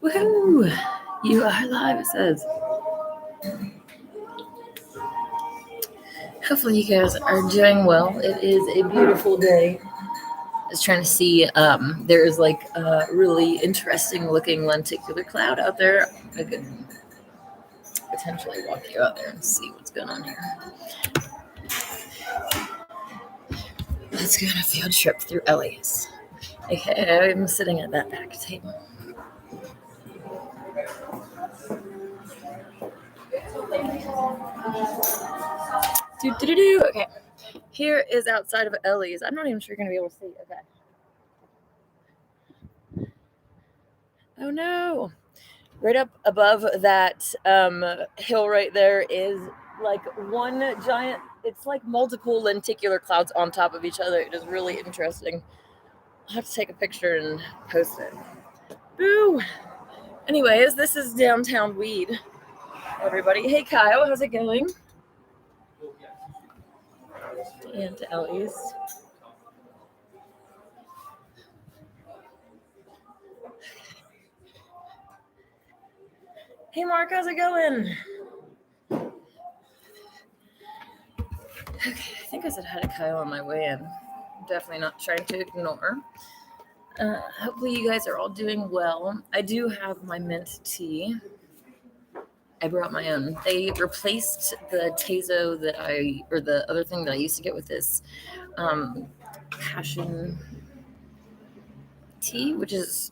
Woohoo! You are live, it says. Hopefully you guys are doing well. It is a beautiful day. I was trying to see, there is like a really interesting looking lenticular cloud out there. I could potentially walk you out there and see what's going on here. Let's go on a field trip through LA's. Okay, I'm sitting at that back table. Okay, here is outside of Ellie's. I'm not even sure you're gonna be able to see. Okay. Oh no! Right up above that hill right there is like one giant. It's like multiple lenticular clouds on top of each other. It is really interesting. I'll have to take a picture and post it. Boo! Anyways, this is downtown Weed. Everybody, hey Kyle, how's it going? And Ellie's. Hey Mark, how's it going? Okay, I think I said hi to Kyle on my way in. I'm definitely not trying to ignore. Hopefully you guys are all doing well. I do have my mint tea. I brought my own. They replaced the Tazo or the other thing that I used to get with this passion tea, which is,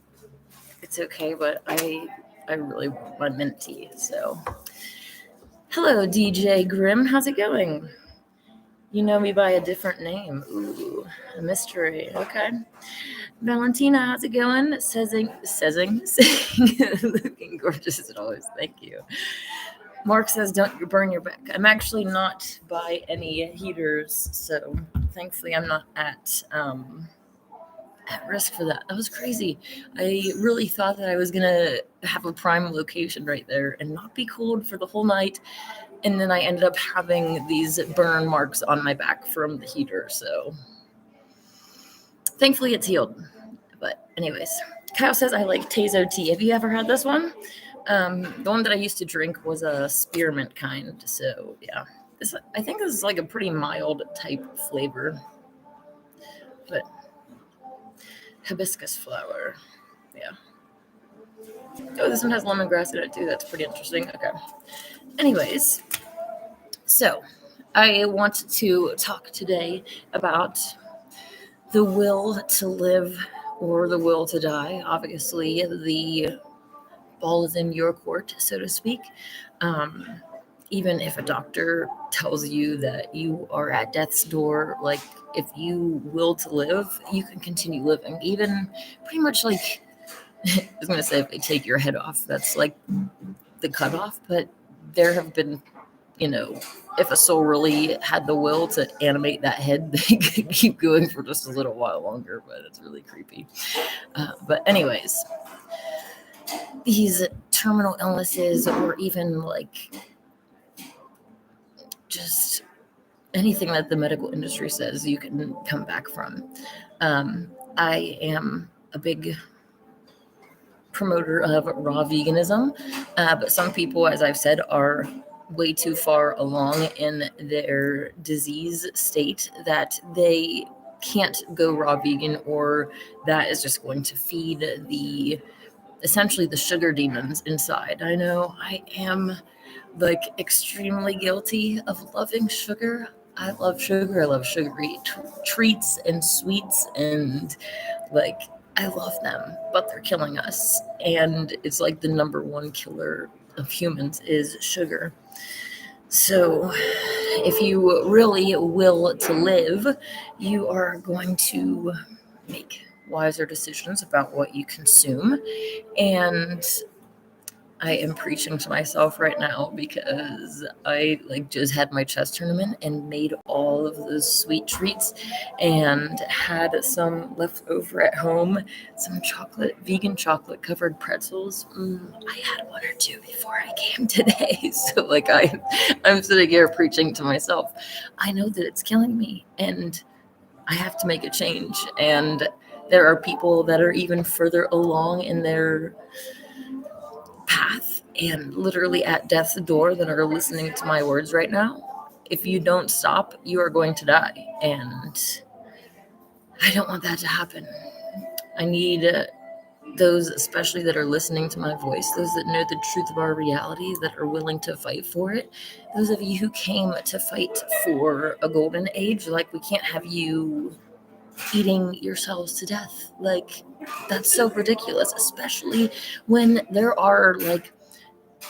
it's okay, but I really want my mint tea. So, hello, DJ Grim. How's it going? You know me by a different name. Ooh, a mystery. Okay. Valentina, how's it going? Sezing, looking gorgeous as always. Thank you. Mark says, don't burn your back. I'm actually not by any heaters, so thankfully I'm not at risk for that. That was crazy. I really thought that I was gonna have a prime location right there and not be cold for the whole night. And then I ended up having these burn marks on my back from the heater, so thankfully it's healed. But anyways, Kyle says I like Tazo tea. Have you ever had this one? The one that I used to drink was a spearmint kind, so yeah. I think this is like a pretty mild type flavor. But hibiscus flower, yeah. Oh, this one has lemongrass in it too. That's pretty interesting. Okay. Anyways, so I want to talk today about the will to live or the will to die. Obviously, the ball is in your court, so to speak. Even if a doctor tells you that you are at death's door, like if you will to live, you can continue living. Even pretty much like, I was going to say if they take your head off, that's like the cutoff, but there have been, if a soul really had the will to animate that head, they could keep going for just a little while longer, but it's really creepy. But anyways, these terminal illnesses or even like just anything that the medical industry says you can come back from. I am a big promoter of raw veganism, but some people, as I've said, are way too far along in their disease state that they can't go raw vegan, or that is just going to feed essentially the sugar demons inside. I know I am like extremely guilty of loving sugar. I love sugar. I love sugary treats and sweets, and like I love them, but they're killing us. And it's like the number one killer of humans is sugar. So if you really will to live, you are going to make wiser decisions about what you consume. And I am preaching to myself right now because I just had my chess tournament and made all of those sweet treats and had some left over at home, some vegan chocolate covered pretzels. I had one or two before I came today. So I'm sitting here preaching to myself. I know that it's killing me and I have to make a change. And There are people that are even further along in their path and literally at death's door that are listening to my words right now. If you don't stop, you are going to die. And I don't want that to happen. I need those, especially that are listening to my voice, those that know the truth of our reality, that are willing to fight for it. Those of you who came to fight for a golden age, like, we can't have you eating yourselves to death. Like, that's so ridiculous, especially when there are, like,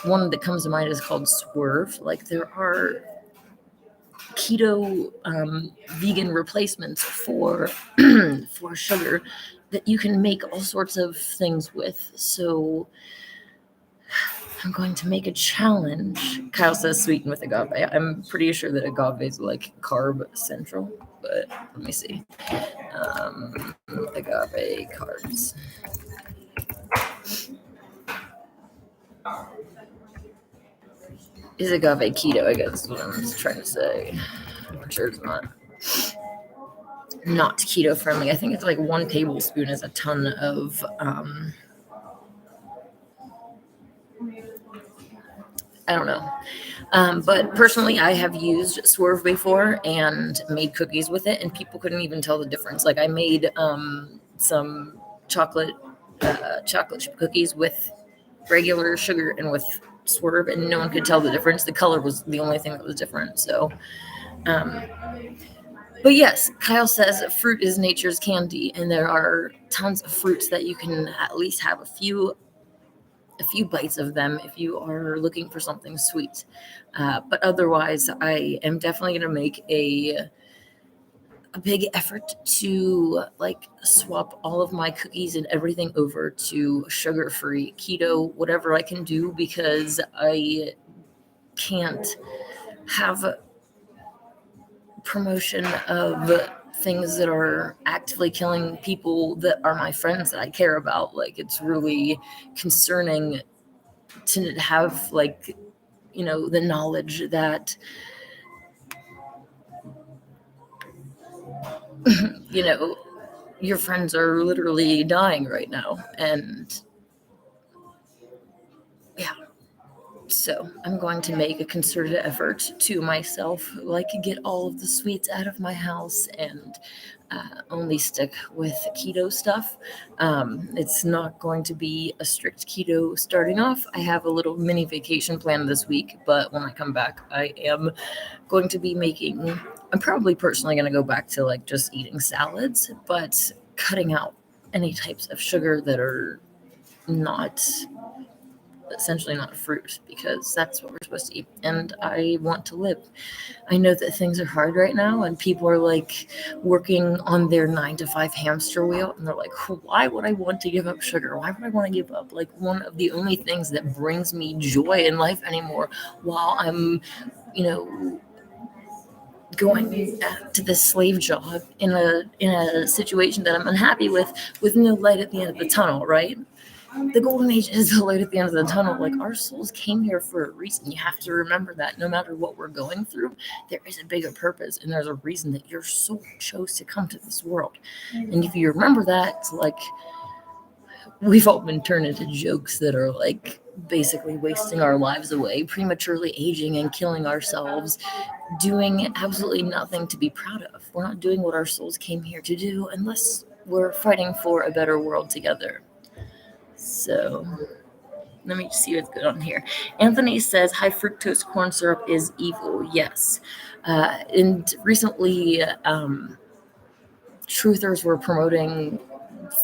one that comes to mind is called Swerve. Like, there are keto vegan replacements for for sugar that you can make all sorts of things with. So I'm going to make a challenge. Kyle says sweeten with agave. I'm pretty sure that agave is like carb central, but let me see. Agave carbs. Is agave keto, I guess is what I'm trying to say. I'm sure it's not keto friendly. I think it's like 1 tablespoon is a ton of I don't know. But personally, I have used Swerve before and made cookies with it, and people couldn't even tell the difference. Like, I made some chocolate chip cookies with regular sugar and with Swerve, and no one could tell the difference. The color was the only thing that was different. So, but yes, Kyle says fruit is nature's candy, and there are tons of fruits that you can at least have a few bites of them if you are looking for something sweet. But otherwise, I am definitely going to make a big effort to, like, swap all of my cookies and everything over to sugar-free, keto, whatever I can do, because I can't have promotion of things that are actively killing people that are my friends that I care about. Like, it's really concerning to have, like, the knowledge that your friends are literally dying right now. And yeah, so I'm going to make a concerted effort to myself, like, get all of the sweets out of my house and only stick with keto stuff. It's not going to be a strict keto starting off. I have a little mini vacation planned this week, but when I come back, I am going to be making, I'm probably personally going to go back to, like, just eating salads, but cutting out any types of sugar that are essentially not fruit, because that's what we're supposed to eat. And I want to live. I know that things are hard right now, and people are, like, working on their 9-to-5 hamster wheel, and they're like, why would I want to give up sugar? Why would I want to give up, like, one of the only things that brings me joy in life anymore, while I'm going to this slave job in a situation that I'm unhappy with no light at the end of the tunnel, right? The golden age is the light at the end of the tunnel. Like, our souls came here for a reason. You have to remember that no matter what we're going through, there is a bigger purpose, and there's a reason that your soul chose to come to this world. And if you remember that, it's like, we've all been turned into jokes that are, like, basically wasting our lives away, prematurely aging and killing ourselves, doing absolutely nothing to be proud of. We're not doing what our souls came here to do unless we're fighting for a better world together. So let me see what's good on here. Anthony says high fructose corn syrup is evil. Yes. And recently, truthers were promoting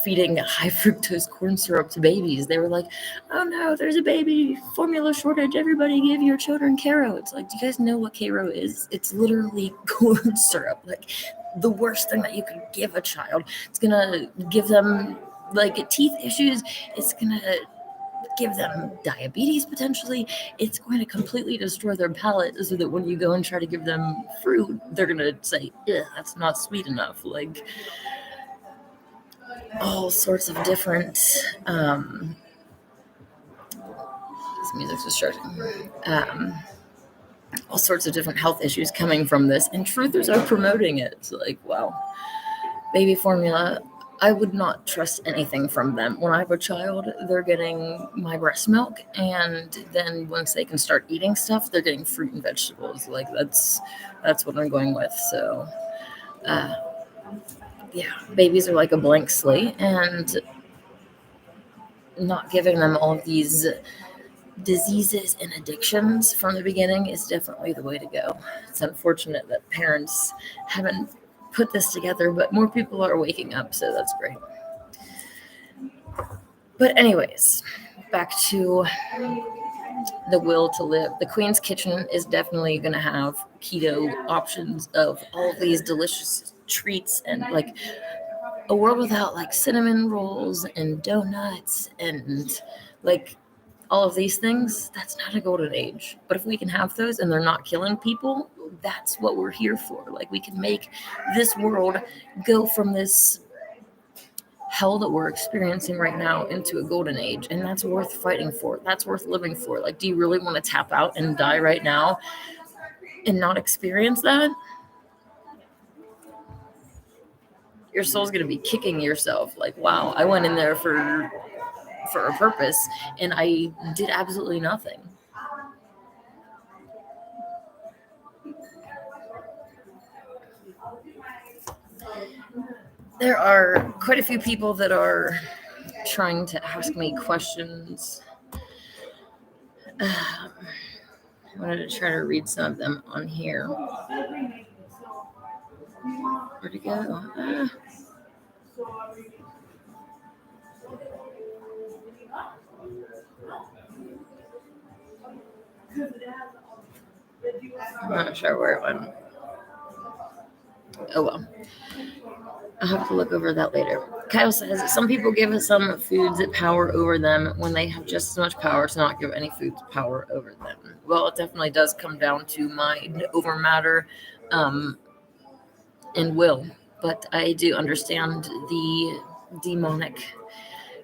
feeding high fructose corn syrup to babies. They were like, oh no, there's a baby formula shortage. Everybody give your children Karo. It's like, do you guys know what Karo is? It's literally corn syrup. Like, the worst thing that you could give a child. It's going to give them, like, teeth issues. It's going to give them diabetes potentially. It's going to completely destroy their palate, so that when you go and try to give them fruit, they're going to say, that's not sweet enough. Like, all sorts of different this music's distracting. All sorts of different health issues coming from this, and truthers are promoting it. It's like, wow, baby formula. I would not trust anything from them. When I have a child, they're getting my breast milk, and then once they can start eating stuff, they're getting fruit and vegetables. Like that's what I'm going with. So, yeah, babies are like a blank slate, and not giving them all of these diseases and addictions from the beginning is definitely the way to go. It's unfortunate that parents haven't put this together, but more people are waking up, so that's great. But anyways, back to the will to live. The Queen's Kitchen is definitely going to have keto options of all these delicious treats, and like a world without like cinnamon rolls and donuts and like all of these things, that's not a golden age. But if we can have those and they're not killing people, that's what we're here for. Like we can make this world go from this hell that we're experiencing right now into a golden age, and that's worth fighting for. That's worth living for. Like, do you really want to tap out and die right now and not experience that? Your soul's going to be kicking yourself like, wow, I went in there for a purpose and I did absolutely nothing. There are quite a few people that are trying to ask me questions. I wanted to try to read some of them on here. Where'd it go? I'm not sure where it went. Oh well. I'll have to look over that later. Kyle says, some people give some foods power over them when they have just as much power to not give any foods power over them. Well, it definitely does come down to mind over matter and will. But I do understand the demonic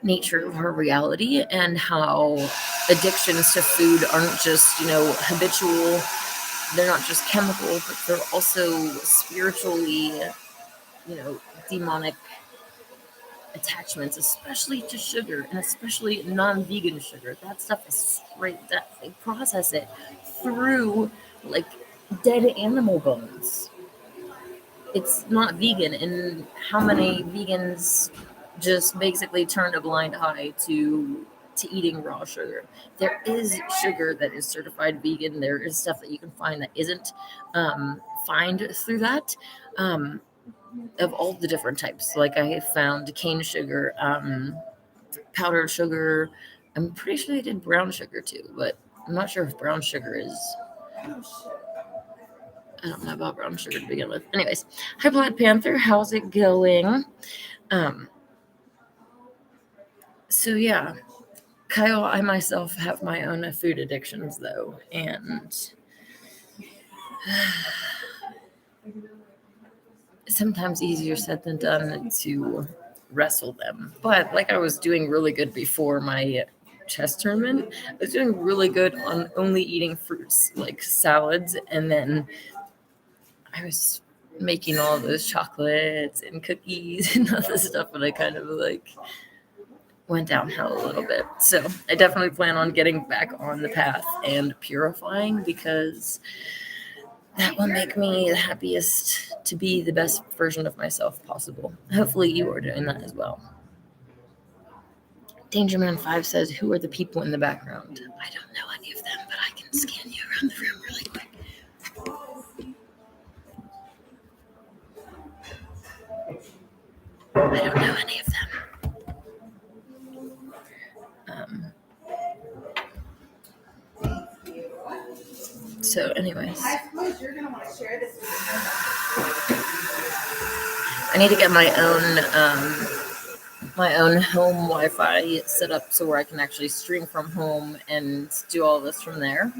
nature of our reality and how addictions to food aren't just, habitual. They're not just chemical, but they're also spiritually, demonic attachments, especially to sugar and especially non-vegan sugar. That stuff is straight death. They process it through like dead animal bones. It's not vegan, and how many vegans just basically turned a blind eye to eating raw sugar? There is sugar that is certified vegan. There is stuff that you can find that isn't find through that. Of all the different types. Like I have found cane sugar, powdered sugar. I'm pretty sure they did brown sugar too, but I'm not sure if brown sugar is. I don't know about brown sugar to begin with. Anyways, hi Black Panther, how's it going? So yeah, Kyle, I myself have my own food addictions though, and sometimes easier said than done to wrestle them. But like I was doing really good before my chess tournament, I was doing really good on only eating fruits like salads, and then I was making all of those chocolates and cookies and all this stuff, and I kind of like went downhill a little bit. So I definitely plan on getting back on the path and purifying, because that will make me the happiest to be the best version of myself possible. Hopefully you are doing that as well. Dangerman5 says, who are the people in the background? I don't know any of them, but I can scan you around the room really quick. I don't know any of them. So anyways, I need to get my own home Wi-Fi set up so where I can actually stream from home and do all this from there.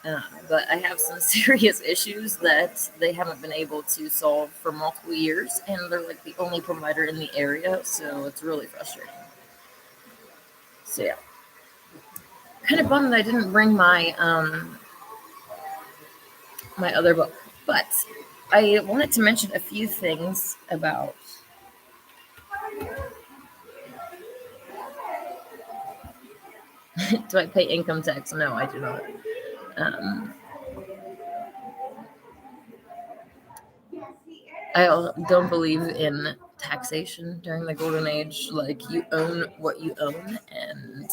But I have some serious issues that they haven't been able to solve for multiple years, and they're like the only provider in the area, so it's really frustrating. So yeah, kind of bummed I didn't bring my my other book, but I wanted to mention a few things about Do I pay income tax? No, I do not. I don't believe in taxation during the golden age. Like, you own what you own, and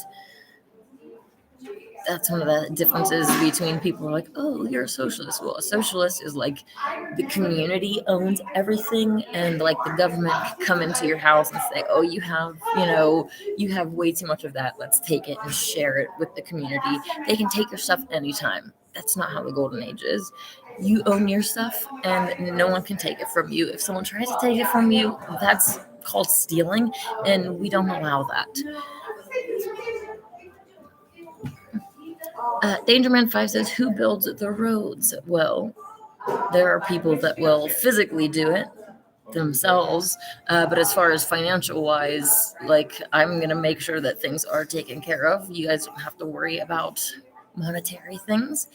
that's one of the differences between people who are like, oh, you're a socialist. Well, a socialist is like the community owns everything, and like the government can come into your house and say, oh, you have way too much of that. Let's take it and share it with the community. They can take your stuff anytime. That's not how the golden age is. You own your stuff, and no one can take it from you. If someone tries to take it from you, that's called stealing, and we don't allow that. Dangerman5 says, who builds the roads? Well, there are people that will physically do it themselves, but as far as financial wise, like, I'm going to make sure that things are taken care of. You guys don't have to worry about monetary things.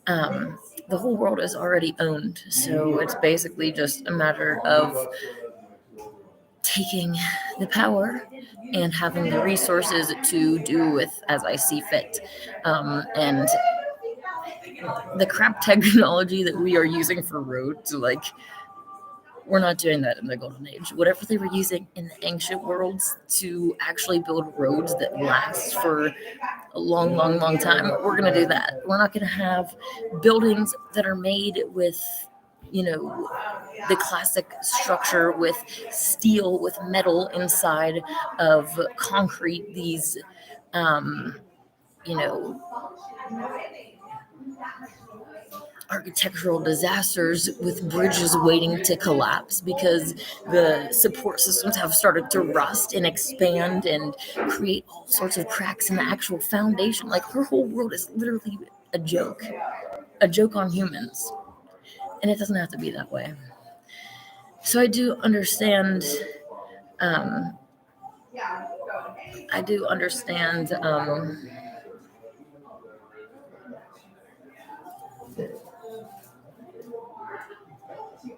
The whole world is already owned, so it's basically just a matter of taking the power and having the resources to do with as I see fit. And the crap technology that we are using for roads, like, we're not doing that in the golden age. Whatever they were using in the ancient worlds to actually build roads that last for a long, long, long time, we're going to do that. We're not going to have buildings that are made with, the classic structure with steel, with metal inside of concrete, these, architectural disasters with bridges waiting to collapse because the support systems have started to rust and expand and create all sorts of cracks in the actual foundation. Like, her whole world is literally a joke on humans. And it doesn't have to be that way. So I do understand, what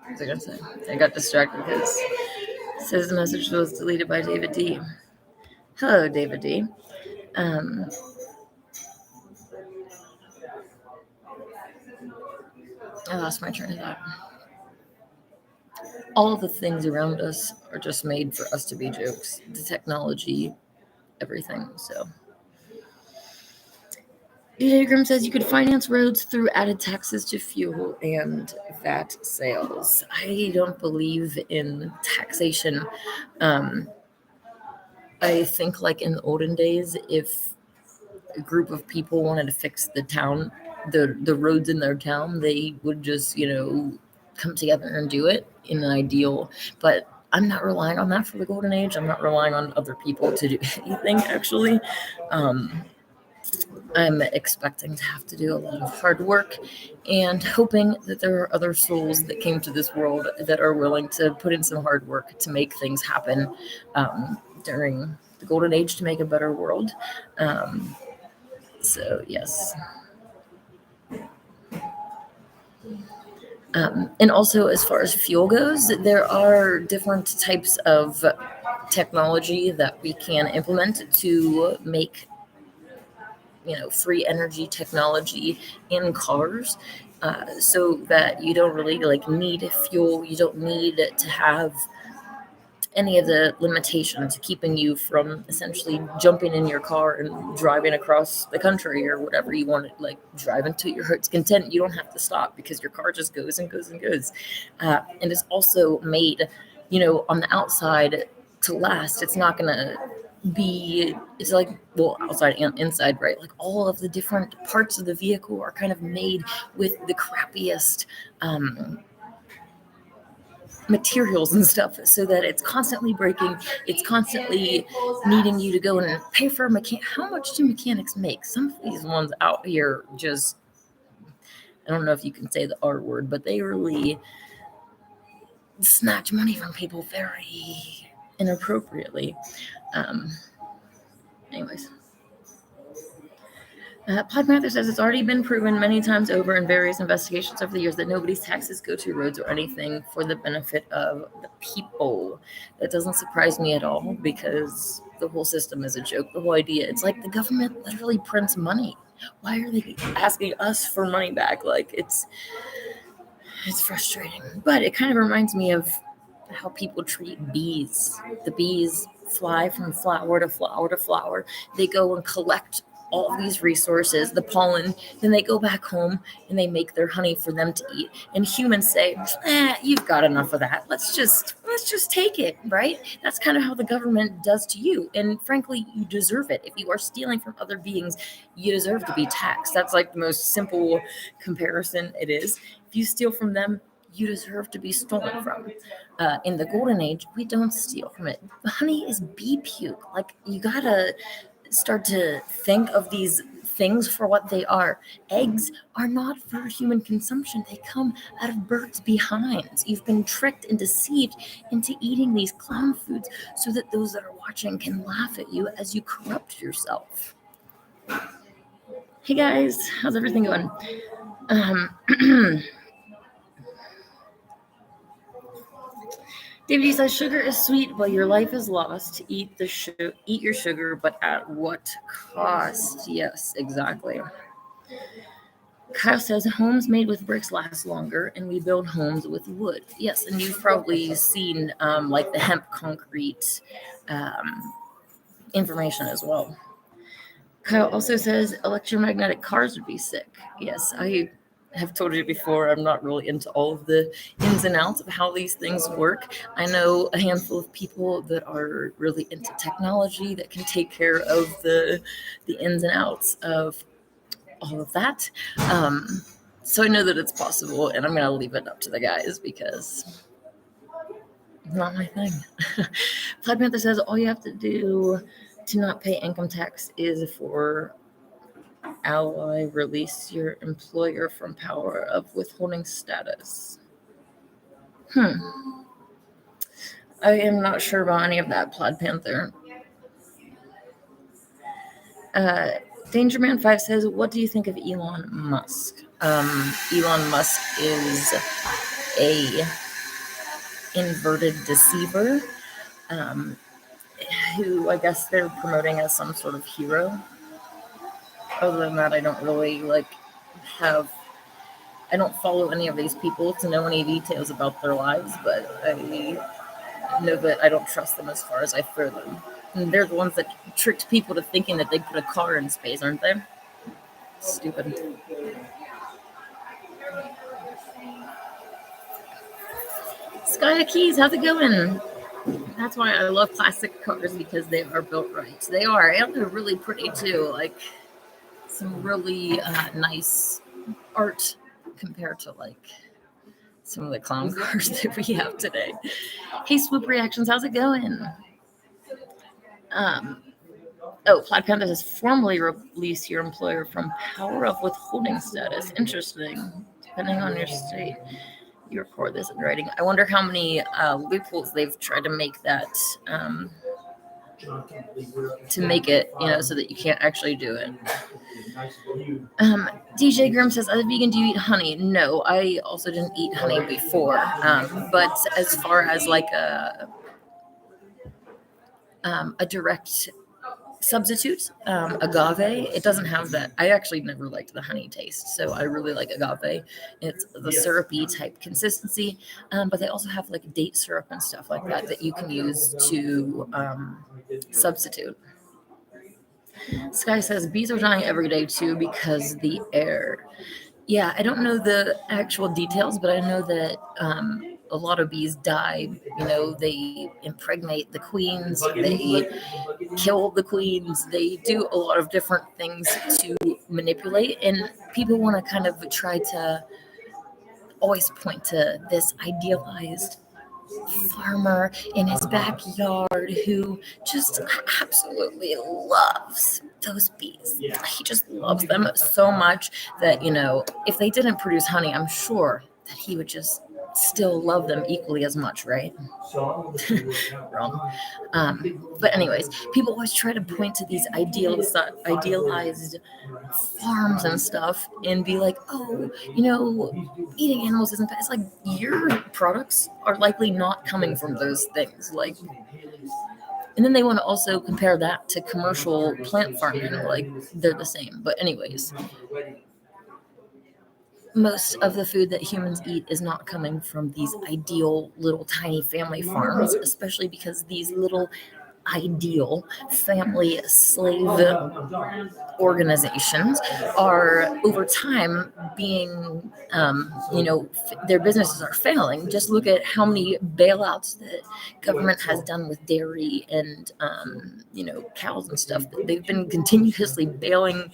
was I gonna say? I got distracted because it says the message was deleted by David D. Hello, David D. I lost my train of thought. All of the things around us are just made for us to be jokes. The technology, everything. So Diagram says you could finance roads through added taxes to fuel and VAT sales. I don't believe in taxation. I think, like, in the olden days, if a group of people wanted to fix the town, the roads in their town, they would just, come together and do it in an ideal. But I'm not relying on that for the golden age. I'm not relying on other people to do anything, actually. I'm expecting to have to do a lot of hard work and hoping that there are other souls that came to this world that are willing to put in some hard work to make things happen during the golden age to make a better world. So, yes. And also, as far as fuel goes, there are different types of technology that we can implement to make, free energy technology in cars, so that you don't really need fuel. You don't need to have any of the limitations keeping you from essentially jumping in your car and driving across the country or whatever you want to, like, drive into your heart's content. You don't have to stop because your car just goes and goes and goes. And it's also made, on the outside to last. It's not going to be, it's like, well, outside and inside, right? Like, all of the different parts of the vehicle are kind of made with the crappiest materials and stuff, so that it's constantly breaking. It's constantly needing you to go and pay for a mechanic. How much do mechanics make? Some of these ones out here just, I don't know if you can say the R word, but they really snatch money from people very inappropriately. Anyways. Podpanther says it's already been proven many times over in various investigations over the years that nobody's taxes go to roads or anything for the benefit of the people. That doesn't surprise me at all, because the whole system is a joke. The whole idea, it's like the government literally prints money. Why are they asking us for money back? Like, it's frustrating. But it kind of reminds me of how people treat bees. The bees fly from flower to flower to flower. They go and collect all these resources, the pollen, then they go back home and they make their honey for them to eat. And humans say, you've got enough of that. Let's just take it, right? That's kind of how the government does to you. And frankly, you deserve it. If you are stealing from other beings, you deserve to be taxed. That's like the most simple comparison it is. If you steal from them, you deserve to be stolen from. In the golden age, we don't steal from it. Honey is bee puke. Like, you gotta start to think of these things for what they are. Eggs are not for human consumption. They come out of birds' behinds. You've been tricked and deceived into eating these clown foods so that those that are watching can laugh at you as you corrupt yourself. Hey guys, how's everything going? David says sugar is sweet, but your life is lost. Eat your sugar, but at what cost? Yes, exactly. Kyle says homes made with bricks last longer, and we build homes with wood. Yes, and you've probably seen like the hemp concrete information as well. Kyle also says electromagnetic cars would be sick. Yes, I have told you before, I'm not really into all of the ins and outs of how these things work. I know a handful of people that are really into technology that can take care of the ins and outs of all of that. So I know that it's possible, and I'm going to leave it up to the guys because it's not my thing. Plaid Panther says all you have to do to not pay income tax is for ally release your employer from power of withholding status. I am not sure about any of that, Plaid Panther. Dangerman 5 says, what do you think of Elon Musk? Elon Musk is a inverted deceiver, who I guess they're promoting as some sort of hero. Other than that, I don't really I don't follow any of these people to know any details about their lives, but I know that I don't trust them as far as I fear them. And they're the ones that tricked people to thinking that they put a car in space, aren't they? Stupid. Sky Keys, how's it going? That's why I love classic cars, because they are built right. They are, and they're really pretty too. Like, some really nice art compared to like some of the clown cars that we have today. Hey, Swoop Reactions, how's it going? Plaid Panther says formally release your employer from power of withholding status. Interesting. Depending on your state, you record this in writing. I wonder how many loopholes they've tried to make that to make it, so that you can't actually do it. DJ Grim says, as a vegan, do you eat honey? No, I also didn't eat honey before. But as far as like a direct substitute, agave, it doesn't have that. I actually never liked the honey taste, so I really like agave. It's the syrupy type consistency, but they also have like date syrup and stuff like that you can use to substitute. Sky says bees are dying every day too because the air. Yeah, I don't know the actual details, but I know that a lot of bees die. They impregnate the queens, they kill the queens, they do a lot of different things to manipulate, and people want to kind of try to always point to this idealized farmer in his backyard who just absolutely loves those bees. He just loves them so much that, if they didn't produce honey, I'm sure that he would just still love them equally as much, right? Wrong. But anyways, people always try to point to these idealized farms and stuff and be like, oh, eating animals isn't bad. It's like your products are likely not coming from those things. Like, And then they want to also compare that to commercial plant farming, like they're the same. But anyways, most of the food that humans eat is not coming from these ideal little tiny family farms, especially because these little ideal family slave organizations are over time being, their businesses are failing. Just look at how many bailouts that government has done with dairy and, cows and stuff. They've been continuously bailing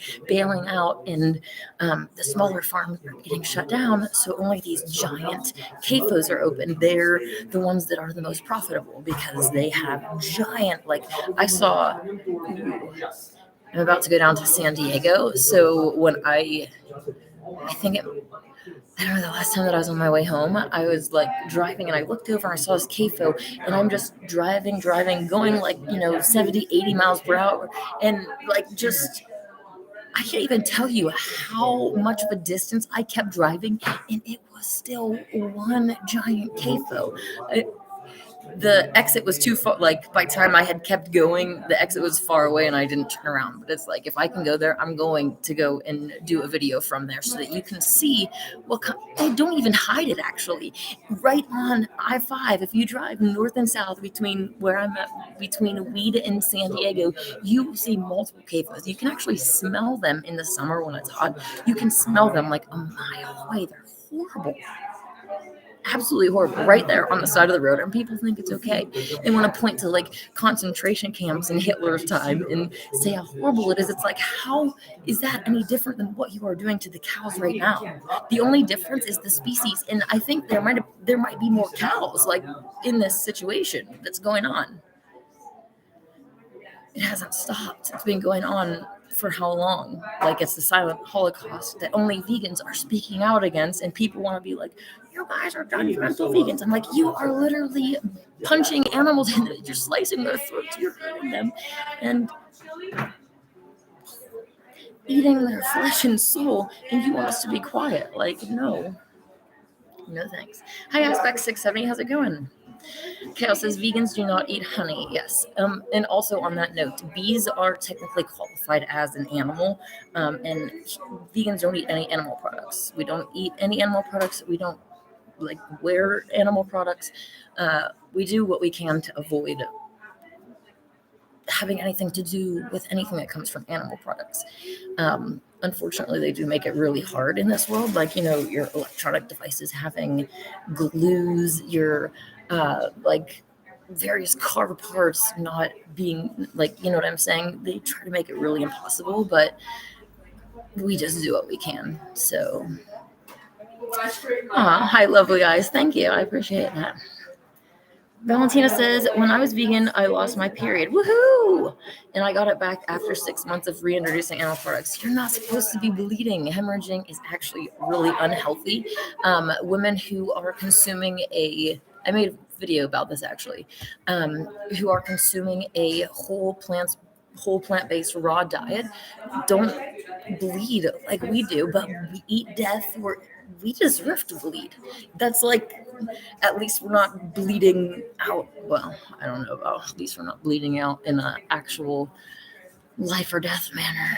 out, and the smaller farms are getting shut down. So only these giant CAFOs are open. They're the ones that are the most profitable because they have giant, like I saw, I'm about to go down to San Diego. So when I don't know, the last time that I was on my way home, I was like driving and I looked over and I saw this CAFO, and I'm just driving, going like, 70, 80 miles per hour. And like, I can't even tell you how much of a distance I kept driving, and it was still one giant CAFO. The exit was too far. Like, by the time I had kept going, the exit was far away and I didn't turn around. But it's like, if I can go there, I'm going to go and do a video from there so that you can see they don't even hide it, actually. Right on I-5, if you drive north and south between where I'm at, between Weed and San Diego, you will see multiple CAFOs. You can actually smell them in the summer when it's hot. You can smell them like a mile away. They're horrible. Absolutely horrible, right there on the side of the road, and people think it's okay. They want to point to like concentration camps in Hitler's time and say how horrible it is. It's like, how is that any different than what you are doing to the cows right now? The only difference is the species, and I think there might be more cows like in this situation that's going on. It hasn't stopped. It's been going on for how long? Like, it's the silent Holocaust that only vegans are speaking out against, and people want to be like, you guys are judgmental vegans. I'm like, you are literally punching animals in you're slicing their throats, you're hurting them, and eating their flesh and soul, and you want us to be quiet. Like, no thanks. Hi, Aspect 670, how's it going? Kale says vegans do not eat honey. Yes. And also on that note, bees are technically qualified as an animal, and vegans don't eat any animal products. We don't eat any animal products. We don't wear animal products. We do what we can to avoid having anything to do with anything that comes from animal products. Unfortunately, they do make it really hard in this world. Like, your electronic devices having glues, your various car parts not being what I'm saying? They try to make it really impossible, but we just do what we can. So, hi, lovely guys. Thank you. I appreciate that. Valentina says, when I was vegan, I lost my period. Woohoo! And I got it back after 6 months of reintroducing animal products. You're not supposed to be bleeding. Hemorrhaging is actually really unhealthy. Women who are consuming I made a video about this actually, who are consuming a whole plant-based raw diet don't bleed like we do, but we eat death, we deserve to bleed. That's like, at least we're not bleeding out. Well, I don't know about at least we're not bleeding out in an actual life or death manner.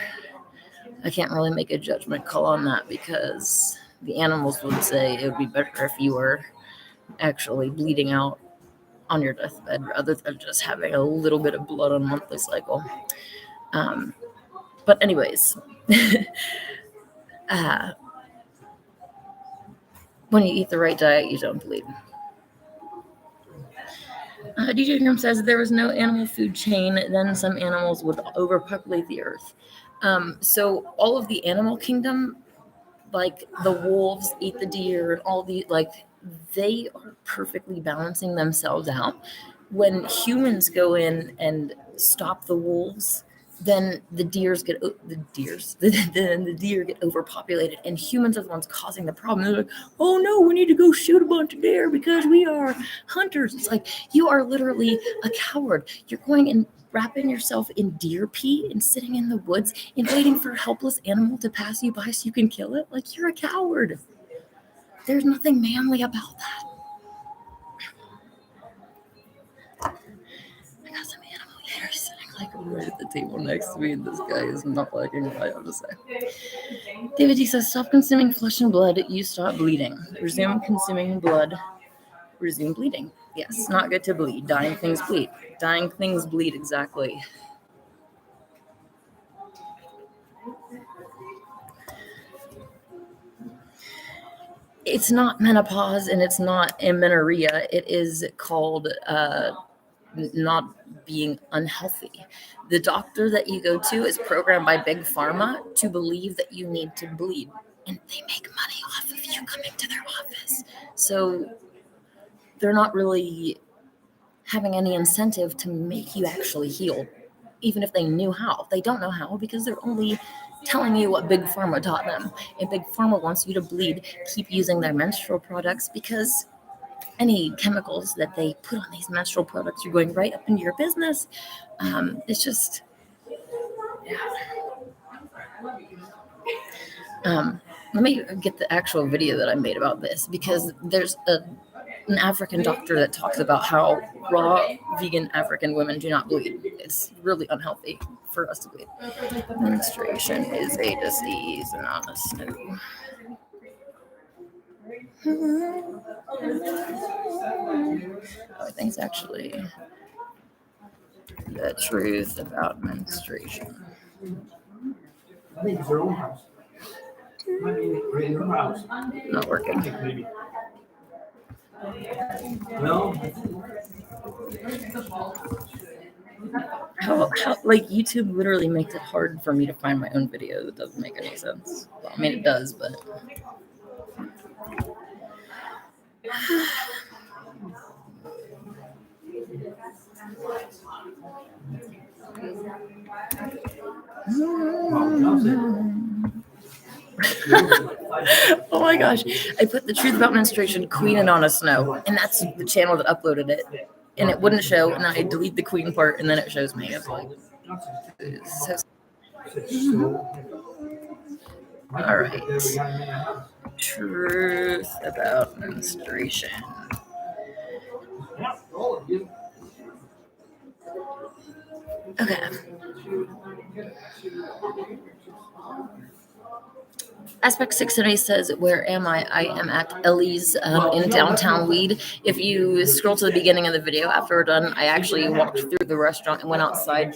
I can't really make a judgment call on that because the animals would say it would be better if you were actually bleeding out on your deathbed rather than just having a little bit of blood on a monthly cycle. But anyways, when you eat the right diet, you don't bleed. DJ Grim says there was no animal food chain, then some animals would overpopulate the earth. So all of the animal kingdom, like the wolves eat the deer and all the, they are perfectly balancing themselves out. When humans go in and stop the wolves, then the deer get overpopulated, and humans are the ones causing the problem. They're like, oh no, we need to go shoot a bunch of deer because we are hunters. It's like, you are literally a coward. You're going and wrapping yourself in deer pee and sitting in the woods and waiting for a helpless animal to pass you by so you can kill it. Like, you're a coward. There's nothing manly about that. I got some animal like right at the table next to me, and this guy is not liking what I have to say. David D says, stop consuming flesh and blood, you stop bleeding. Resume consuming blood, resume bleeding. Yes, not good to bleed. Dying things bleed. Dying things bleed, exactly. It's not menopause and it's not amenorrhea. It is called not being unhealthy. The doctor that you go to is programmed by Big Pharma to believe that you need to bleed, and they make money off of you coming to their office. So they're not really having any incentive to make you actually heal, even if they knew how. They don't know how because they're only telling you what Big Pharma taught them. And Big Pharma wants you to bleed, keep using their menstrual products, because any chemicals that they put on these menstrual products are going right up into your business. It's just, let me get the actual video that I made about this, because there's an African doctor that talks about how raw vegan African women do not bleed. It's really unhealthy for us to bleed. Menstruation is a disease, not a snoo. I think it's actually the truth about menstruation. I think it's their own house. Might be right in her house. Not working. Maybe. Well, How like YouTube literally makes it hard for me to find my own video that doesn't make any sense. Well, I mean it does, but oh my gosh, I put the truth about menstruation, Queen and Anna Snow, and that's the channel that uploaded it, and it wouldn't show, and then I delete the Queen part, and then it shows me. It's like, so. All right, truth about menstruation. Okay. Aspect 678 says, where am I? I am at Ellie's in downtown Weed. If you scroll to the beginning of the video after we're done, I actually walked through the restaurant and went outside.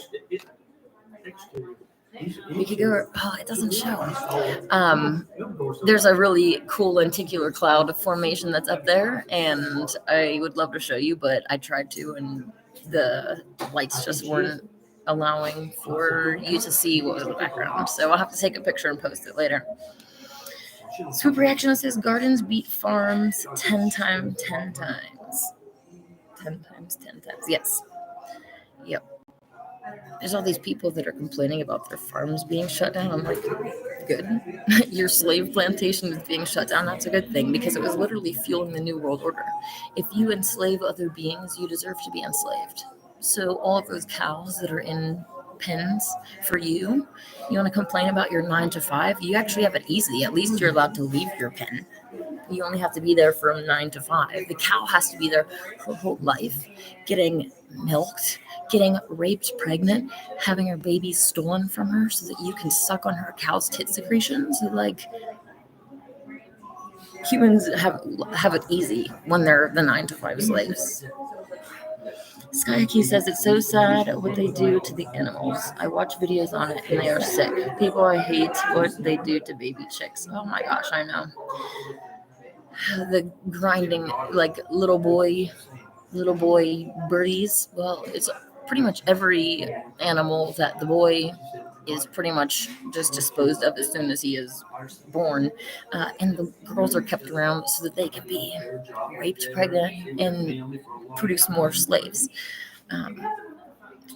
We could go, oh, it doesn't show. There's a really cool lenticular cloud formation that's up there, and I would love to show you, but I tried to, and the lights just weren't allowing for you to see what was in the background. So I'll have to take a picture and post it later. Swoop reaction says gardens beat farms 10 times 10 times. 10 times 10 times. Yes. Yep. There's all these people that are complaining about their farms being shut down. I'm like, good. Your slave plantation is being shut down. That's a good thing, because it was literally fueling the New World Order. If you enslave other beings, you deserve to be enslaved. So all of those cows that are in pens for you want to complain about your 9 to 5? You actually have it easy. At least you're allowed to leave your pen. You only have to be there from 9 to 5. The cow has to be there her whole life, getting milked, getting raped pregnant, having her babies stolen from her so that you can suck on her cow's tit secretions. Like, humans have it easy when they're the 9 to 5 slaves. Skyaki says it's so sad what they do to the animals. I watch videos on it and they are sick. People I hate what they do to baby chicks. Oh my gosh, I know. The grinding, like little boy birdies. Well, it's pretty much every animal that the boy is pretty much just disposed of as soon as he is born, and the girls are kept around so that they can be raped pregnant and produce more slaves.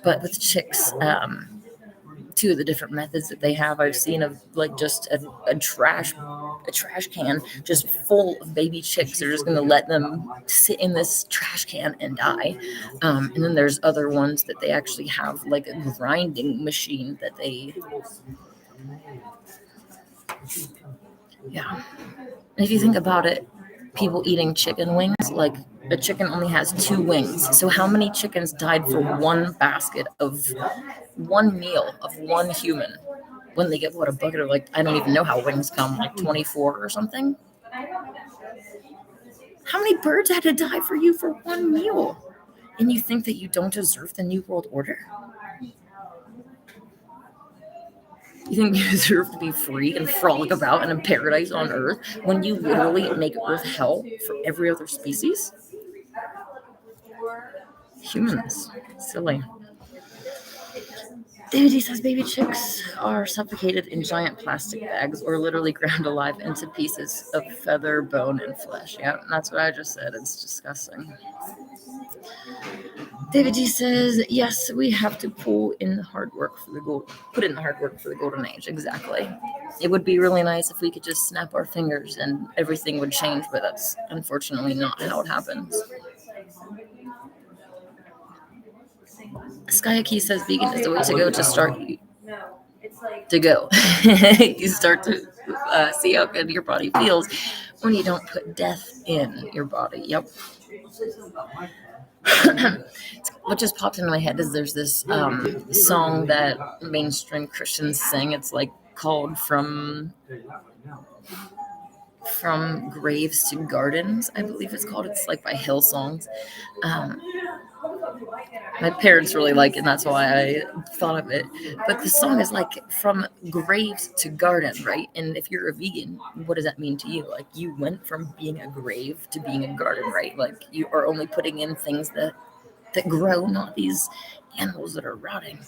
But with chicks, two of the different methods that they have, I've seen of like just a trash can just full of baby chicks. They're just going to let them sit in this trash can and die. And then there's other ones that they actually have like a grinding machine that they, yeah. And if you think about it, people eating chicken wings, like a chicken only has 2 wings. So how many chickens died for one basket of one meal of one human? When they get what, a bucket of, like, I don't even know how wings come, like 24 or something? How many birds had to die for you for one meal? And you think that you don't deserve the New World Order? You think you deserve to be free and frolic about in a paradise on Earth when you literally make Earth hell for every other species? Humans. Silly. David says baby chicks are suffocated in giant plastic bags or literally ground alive into pieces of feather, bone, and flesh. Yeah, that's what I just said. It's disgusting. David G says, yes, we have to put in the hard work for the golden age. Exactly. It would be really nice if we could just snap our fingers and everything would change, but that's unfortunately not how it happens. Skyaki says vegan is the way to go to start. To go. You start to see how good your body feels when you don't put death in your body. Yep. What just popped into my head is there's this song that mainstream Christians sing. It's like called From Graves to Gardens, I believe it's called. It's like by Hillsongs. My parents really like it, and that's why I thought of it. But the song is like from graves to garden, right? And if you're a vegan, what does that mean to you? Like, you went from being a grave to being a garden, right? Like, you are only putting in things that grow, not these animals that are rotting.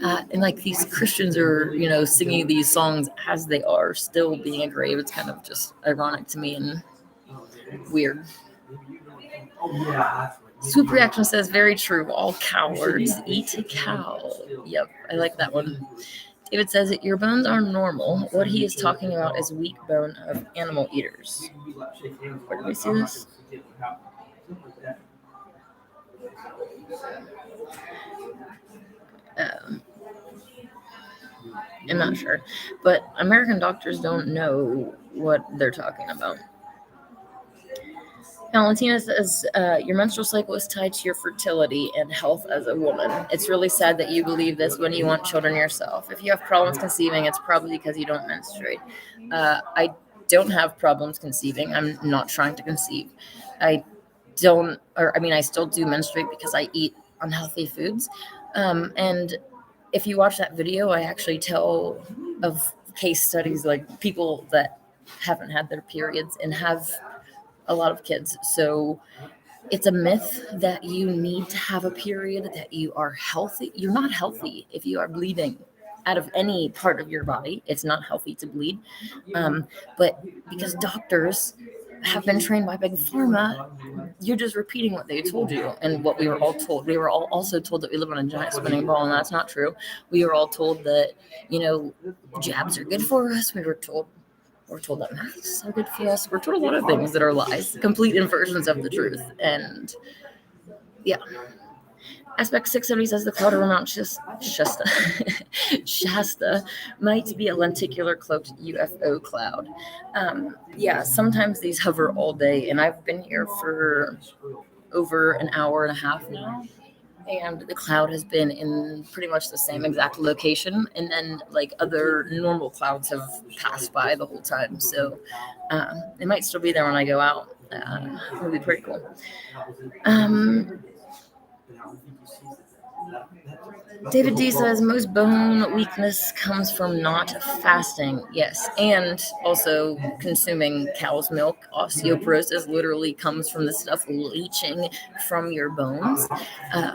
And like, these Christians are, singing these songs as they are still being a grave. It's kind of just ironic to me and weird. Swoop Reaction says, very true. All cowards eat a cow. Yep, I like that one. David says that your bones are normal. What he is talking about is weak bone of animal eaters. Where did we see this? I'm not sure. But American doctors don't know what they're talking about. Valentina says, your menstrual cycle is tied to your fertility and health as a woman. It's really sad that you believe this when you want children yourself. If you have problems conceiving, it's probably because you don't menstruate. I don't have problems conceiving. I'm not trying to conceive. I still do menstruate because I eat unhealthy foods. And if you watch that video, I actually tell of case studies, like people that haven't had their periods and have a lot of kids. So it's a myth that you need to have a period, that you are healthy. You're not healthy if you are bleeding out of any part of your body. It's not healthy to bleed. But because doctors have been trained by Big Pharma, you're just repeating what they told you and what we were all told. We were all also told that we live on a giant spinning ball, and that's not true. We were all told that, jabs are good for us. We're told that masks are good for us. We're told a lot of things that are lies, complete inversions of the truth. And yeah. Aspect 670 says the cloud around Mount Shasta might be a lenticular cloaked UFO cloud. Sometimes these hover all day, and I've been here for over an hour and a half now. And the cloud has been in pretty much the same exact location. And then, like, other normal clouds have passed by the whole time. So it might still be there when I go out. It'll be pretty cool. David D says most bone weakness comes from not fasting. Yes, and also consuming cow's milk. Osteoporosis literally comes from the stuff leaching from your bones,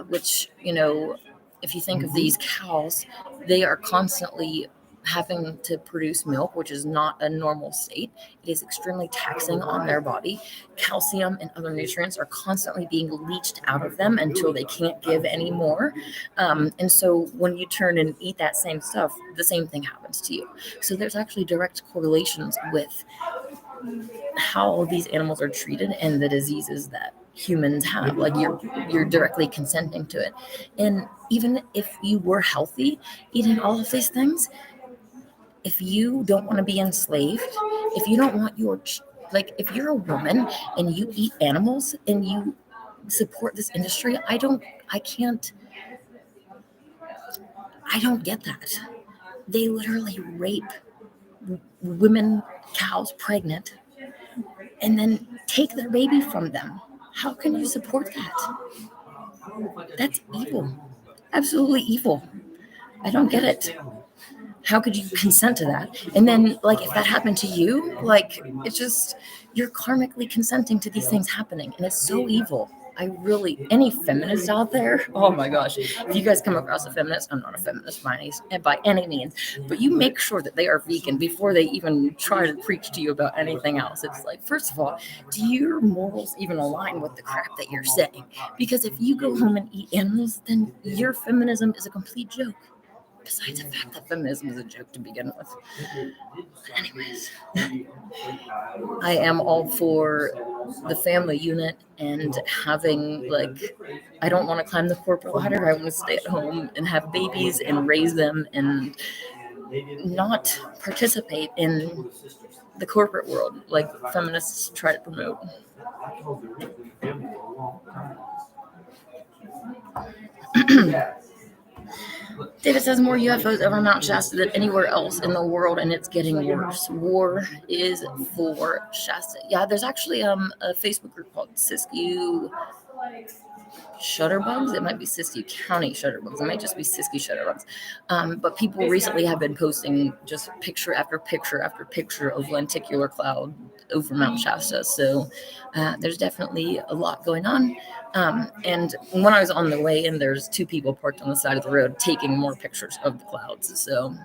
which, if you think of these cows, they are constantly having to produce milk, which is not a normal state. It is extremely taxing on their body. Calcium and other nutrients are constantly being leached out of them until they can't give any more. And so when you turn and eat that same stuff, the same thing happens to you. So there's actually direct correlations with how these animals are treated and the diseases that humans have. Like, you're directly consenting to it. And even if you were healthy eating all of these things, if you don't want to be enslaved, if you don't want if you're a woman and you eat animals and you support this industry. I don't get that. They literally rape women, cows pregnant, and then take their baby from them. How can you support that? That's evil. Absolutely evil. I don't get it. How could you consent to that? And then, like, if that happened to you, like, it's just, you're karmically consenting to these things happening. And it's so evil. Any feminist out there, oh my gosh, if you guys come across a feminist, I'm not a feminist by any means, but you make sure that they are vegan before they even try to preach to you about anything else. It's like, first of all, do your morals even align with the crap that you're saying? Because if you go home and eat animals, then your feminism is a complete joke. Besides the fact that feminism is a joke to begin with. But anyways, I am all for the family unit and having, like, I don't want to climb the corporate ladder. I want to stay at home and have babies and raise them and not participate in the corporate world like feminists try to promote. David says more UFOs over Mount Shasta than anywhere else in the world, and it's getting worse. War is for Shasta. Yeah, there's actually a Facebook group called Siskiyou Shutterbugs. It might be Siskiyou County Shutterbugs. It might just be Siskiyou Shutterbugs. But people recently have been posting just picture after picture after picture of lenticular cloud over Mount Shasta. So there's definitely a lot going on. And when I was on the way in, there's two people parked on the side of the road taking more pictures of the clouds. So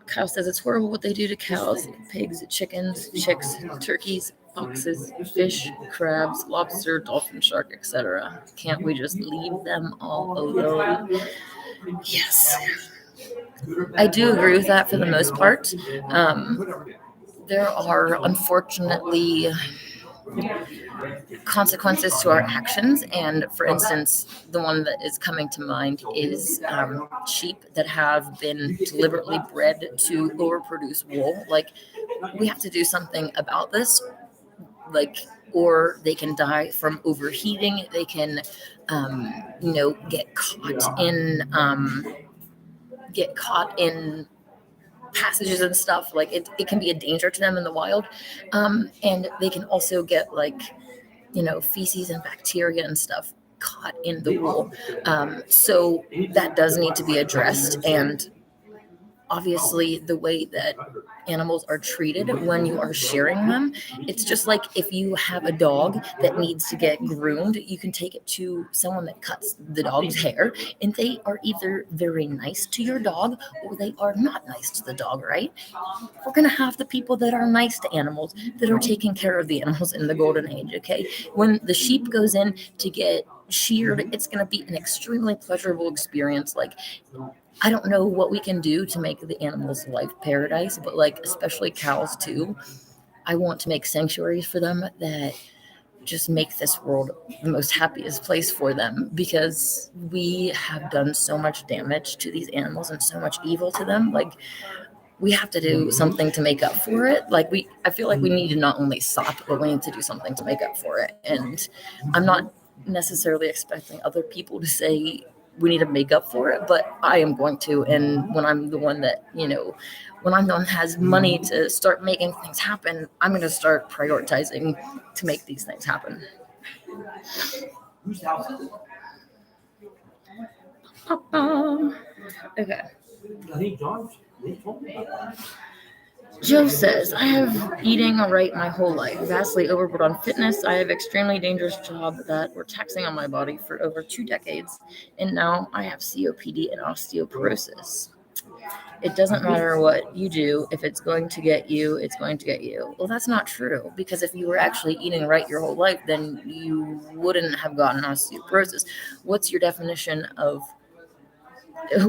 Kyle says it's horrible what they do to cows, pigs, chickens, chicks, turkeys, foxes, fish, crabs, lobster, dolphin, shark, etc. Can't we just leave them all alone? Yes. I do agree with that for the most part. There are unfortunately consequences to our actions, and for instance, the one that is coming to mind is sheep that have been deliberately bred to overproduce wool. Like, we have to do something about this, like, or they can die from overheating. They can get caught in passages and stuff. Like, it can be a danger to them in the wild, and they can also get, like, feces and bacteria and stuff caught in the wool. So that does need to be addressed. And obviously, the way that animals are treated when you are shearing them, it's just like if you have a dog that needs to get groomed, you can take it to someone that cuts the dog's hair, and they are either very nice to your dog or they are not nice to the dog, right? We're going to have the people that are nice to animals, that are taking care of the animals in the golden age, okay? When the sheep goes in to get sheared, it's going to be an extremely pleasurable experience. Like, I don't know what we can do to make the animals' life paradise, but, like, especially cows too. I want to make sanctuaries for them that just make this world the most happiest place for them, because we have done so much damage to these animals and so much evil to them. Like, we have to do something to make up for it. Like, I feel like we need to not only stop, but we need to do something to make up for it. And I'm not necessarily expecting other people to say we need to make up for it, but I am going to. And when I'm the one that, when I'm the one that has money to start making things happen, I'm going to start prioritizing to make these things happen. Whose house is it? Okay. I think John, they told me about that. Joe says, I have eating right my whole life, vastly overboard on fitness. I have extremely dangerous job that were taxing on my body for over 2 decades, and now I have COPD and osteoporosis. It doesn't matter what you do. If it's going to get you, it's going to get you. Well, that's not true, because if you were actually eating right your whole life, then you wouldn't have gotten osteoporosis. What's your definition of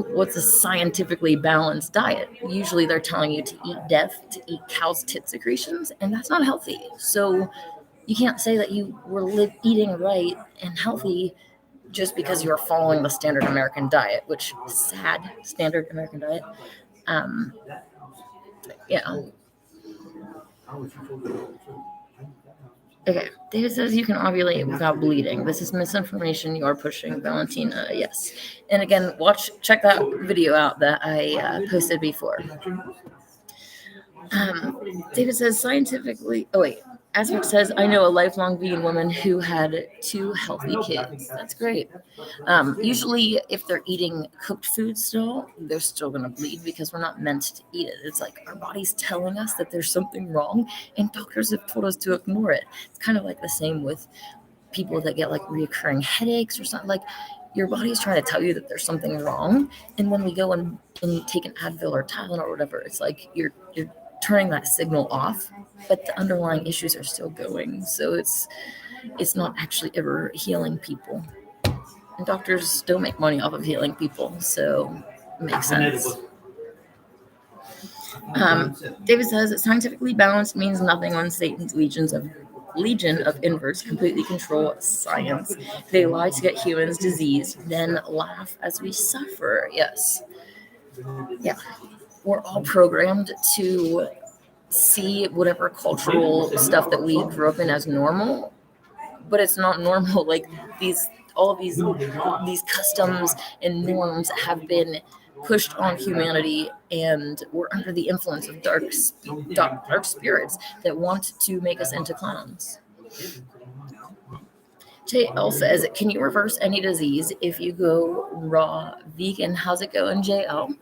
what's a scientifically balanced diet? Usually they're telling you to eat death, to eat cow's tit secretions, and that's not healthy. So you can't say that you were eating right and healthy just because you are following the standard American diet, which is sad. Standard American diet. Yeah. Okay, David says you can ovulate without bleeding. This is misinformation you are pushing, Valentina. Yes. And again, check that video out that I posted before. David says scientifically. Oh wait, Aspect says I know a lifelong vegan woman who had 2 healthy kids. That's great. Usually, if they're eating cooked food still, they're still gonna bleed because we're not meant to eat it. It's like our body's telling us that there's something wrong, and doctors have told us to ignore it. It's kind of like the same with people that get like reoccurring headaches or something. Like your body's trying to tell you that there's something wrong, and when we go and take an Advil or Tylenol or whatever, it's like you're turning that signal off, but the underlying issues are still going. So it's not actually ever healing people. And doctors don't make money off of healing people, so it makes sense. David says that scientifically balanced means nothing when Satan's legion of inverts completely control science. They lie to get humans diseased, then laugh as we suffer. Yes. Yeah. We're all programmed to see whatever cultural stuff that we grew up in as normal, but it's not normal. Like all of these customs and norms have been pushed on humanity, and we're under the influence of dark spirits that want to make us into clowns. JL says, can you reverse any disease if you go raw vegan? How's it going, JL?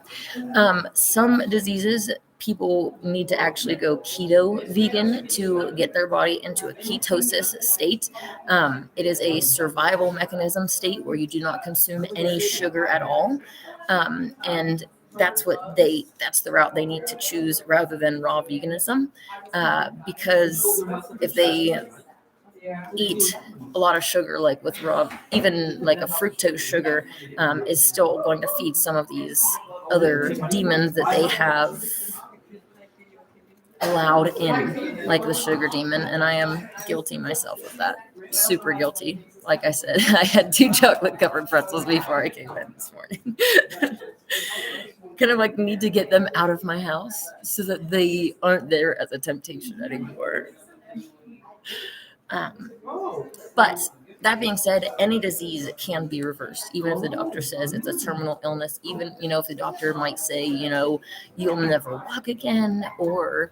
Some diseases, people need to actually go keto vegan to get their body into a ketosis state. It is a survival mechanism state where you do not consume any sugar at all. And that's the route they need to choose rather than raw veganism. Because if they eat a lot of sugar, like with raw, even like a fructose sugar, is still going to feed some of these other demons that they have allowed in, like the sugar demon. And I am guilty myself of that. Super guilty. Like I said, I had 2 chocolate covered pretzels before I came in this morning. Kind of like need to get them out of my house so that they aren't there as a temptation anymore. But that being said, any disease can be reversed, even if the doctor says it's a terminal illness. Even, if the doctor might say, you'll never walk again, or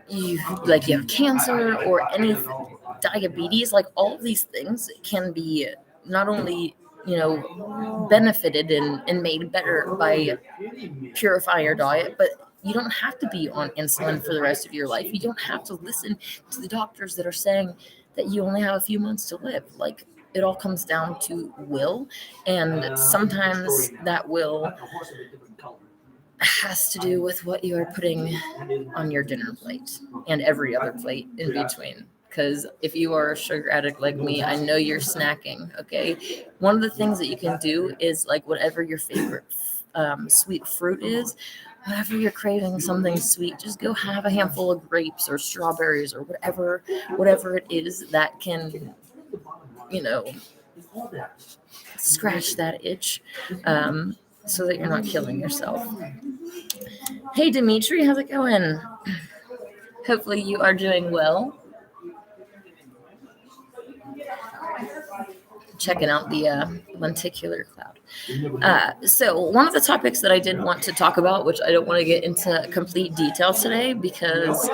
you have cancer or anything, diabetes, like all of these things can be not only, benefited and made better by purifying your diet, but you don't have to be on insulin for the rest of your life. You don't have to listen to the doctors that are saying that you only have a few months to live. Like, it all comes down to will, and sometimes that will has to do with what you are putting on your dinner plate and every other plate in between. Because if you are a sugar addict like me, I know you're snacking. Okay, one of the things that you can do is, like, whatever your favorite sweet fruit is, whenever you're craving something sweet, just go have a handful of grapes or strawberries or whatever it is that can, scratch that itch, so that you're not killing yourself. Hey, Dimitri, how's it going? Hopefully you are doing well. Checking out the lenticular cloud. So one of the topics that I did want to talk about, which I don't want to get into complete detail today because,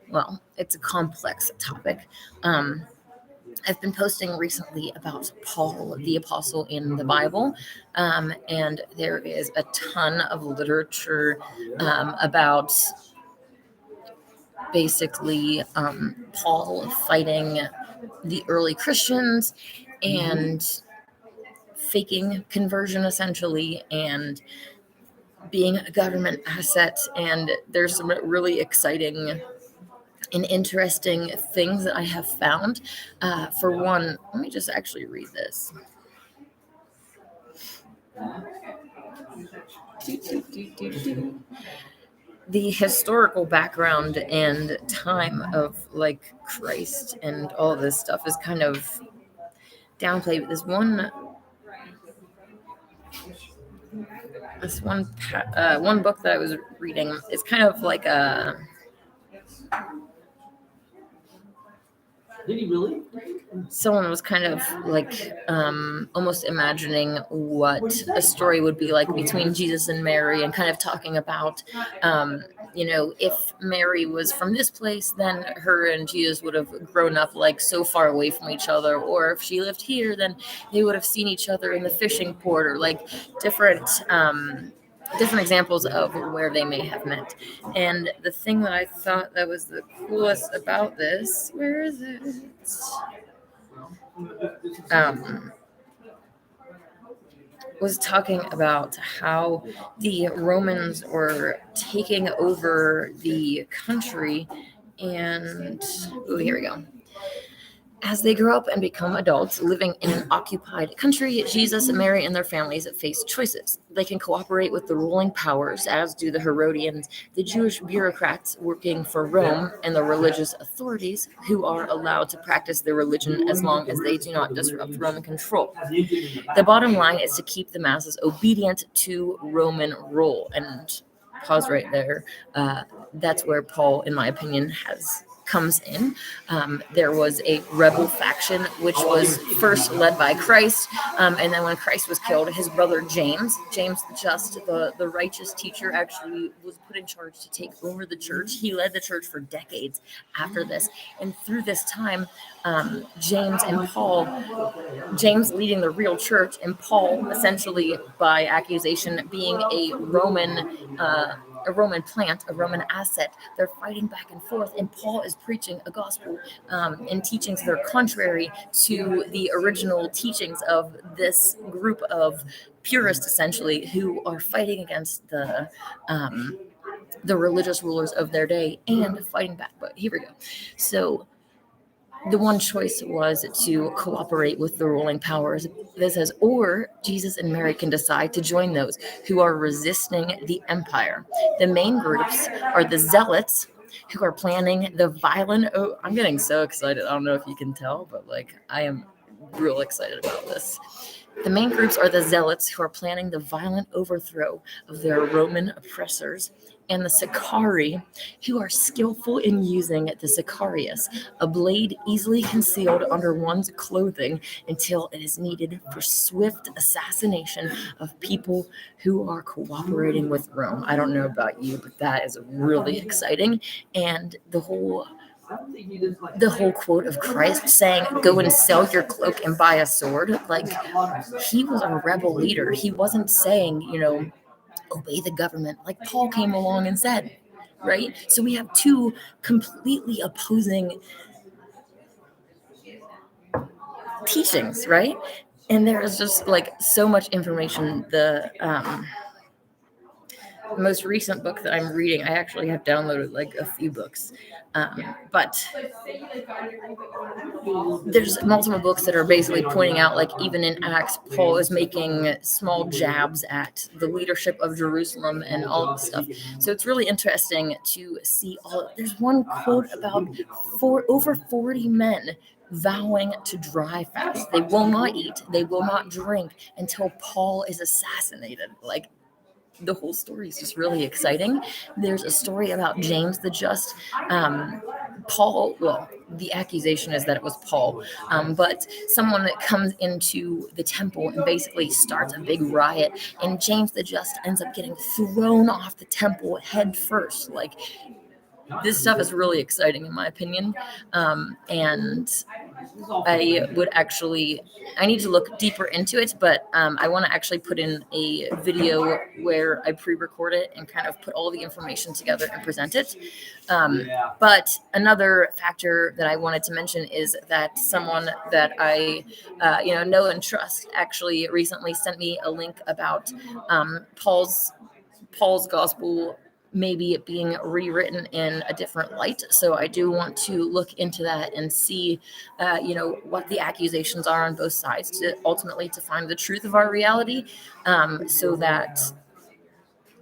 well, it's a complex topic. I've been posting recently about Paul the Apostle in the Bible, and there is a ton of literature about basically Paul fighting the early Christians and faking conversion, essentially, and being a government asset. And there's some really exciting and interesting things that I have found. For one, let me just actually read this. The historical background and time of, like, Christ and all this stuff is kind of downplayed. But this one book that I was reading is kind of like a Did he really? someone was kind of like almost imagining what a story would be like between Jesus and Mary, and kind of talking about if Mary was from this place, then her and Jesus would have grown up like so far away from each other, or if she lived here, then they would have seen each other in the fishing port, or like different examples of where they may have met. And the thing that I thought that was the coolest about this, where is it? Was talking about how the Romans were taking over the country, and here we go. As they grow up and become adults living in an occupied country, Jesus, Mary, and their families face choices. They can cooperate with the ruling powers, as do the Herodians, the Jewish bureaucrats working for Rome, and the religious authorities, who are allowed to practice their religion as long as they do not disrupt Roman control. The bottom line is to keep the masses obedient to Roman rule. And pause right there. That's where Paul, in my opinion, comes in. There was a rebel faction which was first led by Christ, and then when Christ was killed, his brother James the Just, the righteous teacher, actually was put in charge to take over the church. He led the church for decades after this, and through this time, James leading the real church, and Paul essentially by accusation being a Roman plant, a Roman asset. They're fighting back and forth, and Paul is preaching a gospel and teachings that are contrary to the original teachings of this group of purists, essentially, who are fighting against the religious rulers of their day and fighting back. But here we go. So the one choice was to cooperate with the ruling powers. This says, or Jesus and Mary can decide to join those who are resisting the empire. The main groups are the zealots, who are planning the violent. Oh, I'm getting so excited. I don't know if you can tell, but like I am real excited about this. The main groups are the zealots, who are planning the violent overthrow of their Roman oppressors, and the Sicarii, who are skillful in using the Sicarius, a blade easily concealed under one's clothing until it is needed for swift assassination of people who are cooperating with Rome. I don't know about you, but that is really exciting. And the whole quote of Christ saying, "Go and sell your cloak and buy a sword," like, he was a rebel leader. He wasn't saying, obey the government, like Paul came along and said, right? So we have two completely opposing teachings, right? And there is just like so much information. The most recent book that I'm reading, I actually have downloaded like a few books, but there's multiple books that are basically pointing out, like, even in Acts, Paul is making small jabs at the leadership of Jerusalem and all this stuff. So it's really interesting to see there's one quote about over 40 men vowing to dry fast. They will not eat, they will not drink until Paul is assassinated. Like, the whole story is just really exciting. There's a story about James the Just. Paul, well, the accusation is that it was Paul, but someone that comes into the temple and basically starts a big riot, and James the Just ends up getting thrown off the temple head first. Like, this stuff is really exciting in my opinion, and I need to look deeper into it, but I want to actually put in a video where I pre-record it and kind of put all the information together and present it. But another factor that I wanted to mention is that someone that I know and trust actually recently sent me a link about Paul's gospel, maybe it being rewritten in a different light. So I do want to look into that and see, what the accusations are on both sides, to ultimately to find the truth of our reality, so that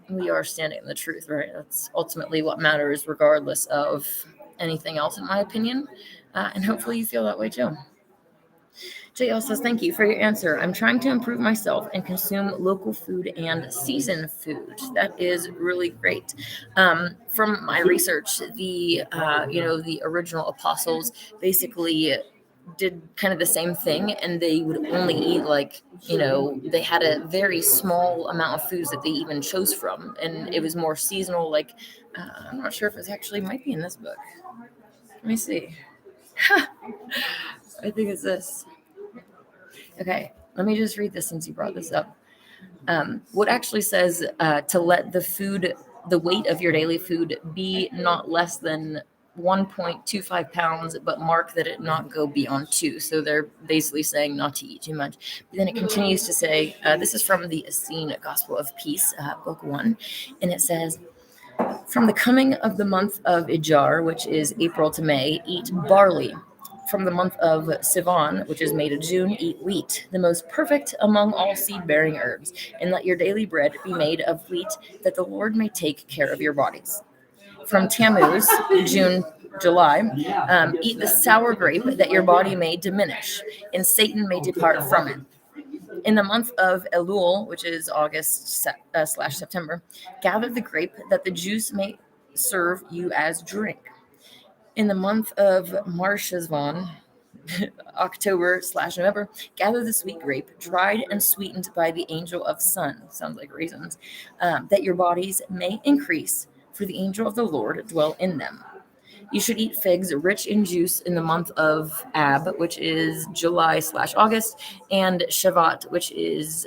we are standing in the truth, right? That's ultimately what matters, regardless of anything else, in my opinion. And hopefully you feel that way too. JL says, thank you for your answer. I'm trying to improve myself and consume local food and seasoned food. That is really great. From my research, the original apostles basically did kind of the same thing, and they would only eat they had a very small amount of foods that they even chose from, and it was more seasonal. I'm not sure if it actually might be in this book. Let me see. I think it's this. Okay, let me just read this since you brought this up. What actually says to let the weight of your daily food be not less than 1.25 pounds, but mark that it not go beyond 2. So they're basically saying not to eat too much. But then it continues to say, this is from the Essene Gospel of Peace, book 1, and it says, from the coming of the month of Ijjar, which is April to May, eat barley. From the month of Sivan, which is May to June, eat wheat, the most perfect among all seed-bearing herbs, and let your daily bread be made of wheat, that the Lord may take care of your bodies. From Tammuz, June, July, eat the sour grape, that your body may diminish, and Satan may depart from it. In the month of Elul, which is August / September, gather the grape, that the juice may serve you as drink. In the month of Marshazvan, October / November, gather the sweet grape, dried and sweetened by the angel of sun, sounds like raisins, that your bodies may increase, for the angel of the Lord dwell in them. You should eat figs rich in juice in the month of Ab, which is July / August, and Shavat, which is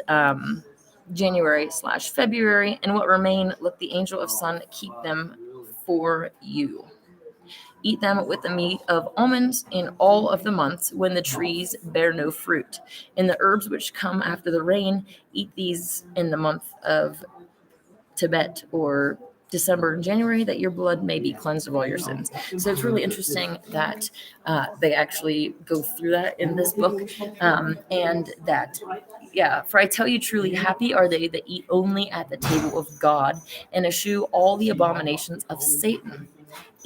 January / February, and what remain, let the angel of sun keep them for you. Eat them with the meat of almonds in all of the months when the trees bear no fruit. And the herbs which come after the rain, eat these in the month of Tebet, or December and January, that your blood may be cleansed of all your sins. So it's really interesting that they actually go through that in this book, and that, for I tell you truly, happy are they that eat only at the table of God, and eschew all the abominations of Satan.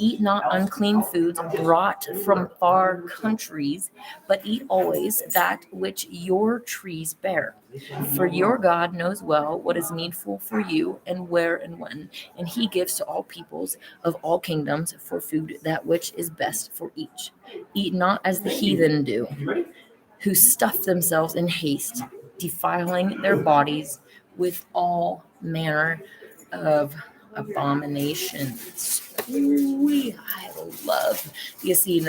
Eat not unclean foods brought from far countries, but eat always that which your trees bear. For your God knows well what is needful for you, and where and when, and he gives to all peoples of all kingdoms for food that which is best for each. Eat not as the heathen do, who stuff themselves in haste, defiling their bodies with all manner of abominations. I love the Essene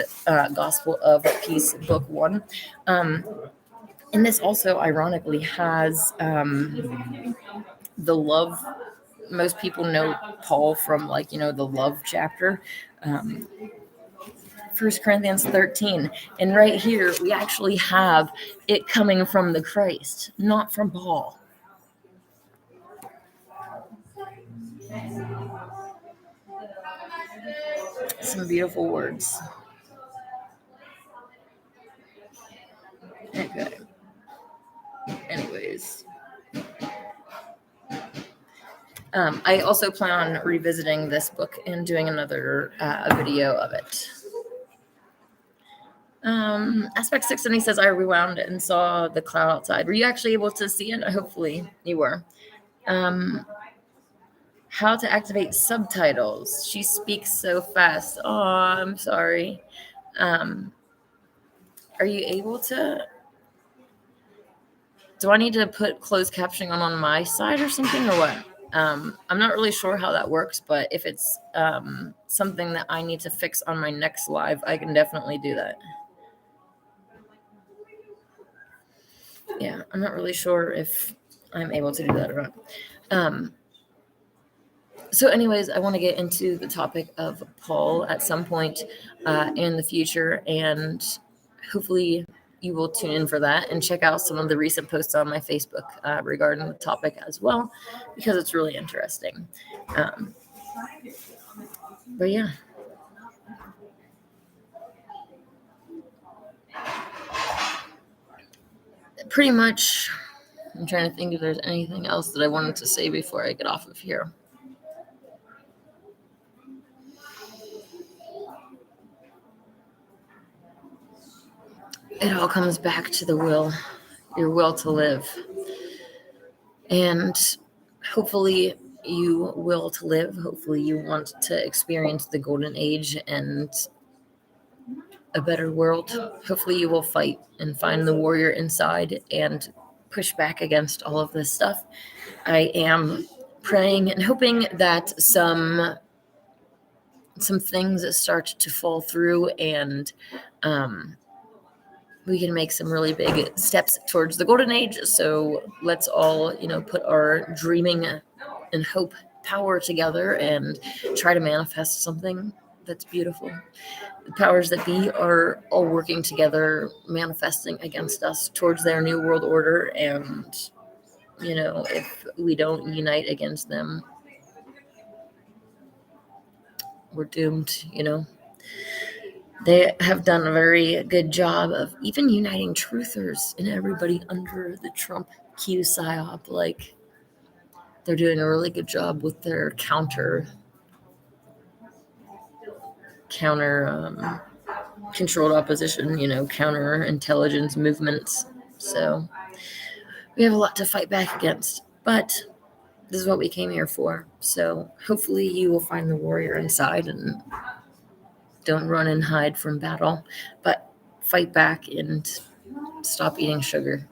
Gospel of Peace, Book 1. And this also, ironically, has the love. Most people know Paul from, the love chapter. 1 Corinthians 13. And right here, we actually have it coming from the Christ, not from Paul. Some beautiful words. Okay. Anyways. I also plan on revisiting this book and doing another video of it. Aspect 670 says, I rewound and saw the cloud outside. Were you actually able to see it? Hopefully you were. How to activate subtitles. She speaks so fast. Oh, I'm sorry. Are you able to? Do I need to put closed captioning on my side or something, or what? I'm not really sure how that works, but if it's something that I need to fix on my next live, I can definitely do that. Yeah, I'm not really sure if I'm able to do that or not. So anyways, I want to get into the topic of Paul at some point in the future, and hopefully you will tune in for that and check out some of the recent posts on my Facebook regarding the topic as well, because it's really interesting. But yeah. Pretty much, I'm trying to think if there's anything else that I wanted to say before I get off of here. it all comes back to the will, your will to live. And hopefully you will to live. Hopefully you want to experience the golden age and a better world. Hopefully you will fight and find the warrior inside and push back against all of this stuff. I am praying and hoping that some things start to fall through, and we can make some really big steps towards the golden age. So let's all, put our dreaming and hope power together and try to manifest something that's beautiful. The powers that be are all working together, manifesting against us towards their new world order. And, if we don't unite against them, we're doomed, They have done a very good job of even uniting truthers and everybody under the Trump Q psyop. Like, they're doing a really good job with their counter controlled opposition, counter intelligence movements. So we have a lot to fight back against, but this is what we came here for. So hopefully you will find the warrior inside and don't run and hide from battle, but fight back and stop eating sugar.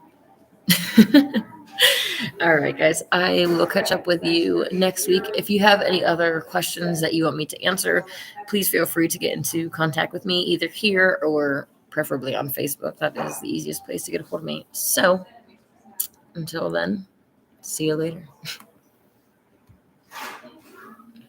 All right, guys, I will catch up with you next week. If you have any other questions that you want me to answer, please feel free to get into contact with me either here or preferably on Facebook. That is the easiest place to get a hold of me. So until then, see you later.